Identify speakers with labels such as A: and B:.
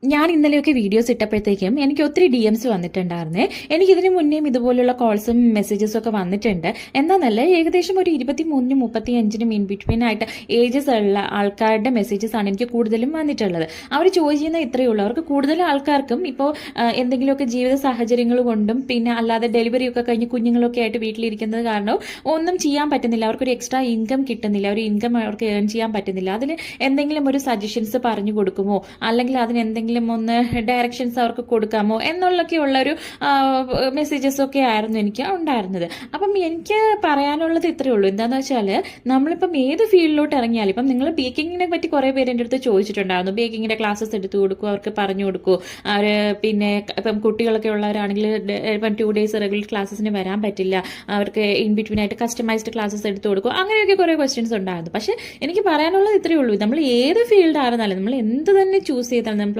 A: ഞാൻ ഇന്നലെയൊക്കെ വീഡിയോസ് ഇട്ടപ്പോഴത്തേക്കും എനിക്ക് ഒത്തിരി DMs വന്നിട്ടുണ്ടായിരുന്നേ. എനിക്കിതിന് മുന്നേയും ഇതുപോലുള്ള കോൾസും മെസ്സേജസും ഒക്കെ വന്നിട്ടുണ്ട്. എന്താണെന്നല്ല, ഏകദേശം ഒരു 23-നും 35-നും ഇൻ ബിറ്റ്വീൻ ആയിട്ട് ഏജസ് ഉള്ള ആൾക്കാരുടെ മെസ്സേജസ് ആണ് എനിക്ക് കൂടുതലും വന്നിട്ടുള്ളത്. അവർ ചോദിക്കുന്ന ഇത്രയേ ഉള്ളൂ. അവർക്ക് കൂടുതൽ ആൾക്കാർക്കും ഇപ്പോൾ എന്തെങ്കിലുമൊക്കെ ജീവിത സാഹചര്യങ്ങൾ കൊണ്ടും പിന്നെ അല്ലാതെ ഡെലിവറി ഒക്കെ കഴിഞ്ഞ് കുഞ്ഞുങ്ങളൊക്കെ ആയിട്ട് വീട്ടിലിരിക്കുന്നത് കാരണവും ഒന്നും ചെയ്യാൻ പറ്റുന്നില്ല. അവർക്കൊരു എക്സ്ട്രാ ഇൻകം കിട്ടുന്നില്ല, ഒരു ഇൻകം അവർക്ക് ഏൺ ചെയ്യാൻ പറ്റുന്നില്ല. അതിൽ എന്തെങ്കിലും ഒരു സജഷൻസ് പറഞ്ഞു കൊടുക്കുമോ, അല്ലെങ്കിൽ അതിന് എന്തെങ്കിലും ഒന്ന് ഡയറക്ഷൻസ് അവർക്ക് കൊടുക്കാമോ എന്നുള്ളൊക്കെയുള്ളൊരു മെസ്സേജസ് ഒക്കെ ആയിരുന്നു എനിക്ക് ഉണ്ടായിരുന്നത്. അപ്പം എനിക്ക് പറയാനുള്ളത് ഇത്രയേ ഉള്ളൂ. എന്താണെന്ന് വെച്ചാൽ നമ്മളിപ്പം ഏത് ഫീൽഡിലോട്ട് ഇറങ്ങിയാലും, ഇപ്പം നിങ്ങൾ ബേക്കിങ്ങിനെ പറ്റി കുറേ പേര് എൻ്റെ അടുത്ത് ചോദിച്ചിട്ടുണ്ടായിരുന്നു. ബേക്കിങ്ങിൻ്റെ ക്ലാസ്സസ് എടുത്തു കൊടുക്കുമോ, അവർക്ക് പറഞ്ഞു കൊടുക്കുമോ, അവർ പിന്നെ ഇപ്പം കുട്ടികളൊക്കെ ഉള്ളവരാണെങ്കിൽ ഇപ്പം 2 days റെഗുലർ ക്ലാസ്സിന് വരാൻ പറ്റില്ല, അവർക്ക് ഇൻ ബിറ്റ്വീൻ ആയിട്ട് കസ്റ്റമൈസ്ഡ് ക്ലാസ്സസ് എടുത്തു കൊടുക്കും, അങ്ങനെയൊക്കെ കുറേ ക്വസ്റ്റ്യൻസ് ഉണ്ടായിരുന്നു. പക്ഷേ എനിക്ക് പറയാനുള്ളത് ഇത്രയേ ഉള്ളൂ. നമ്മൾ ഏത് ഫീൽഡ് ആയിരുന്നാലും, നമ്മൾ എന്ത് തന്നെ ചൂസ് ചെയ്താലും, നമ്മൾ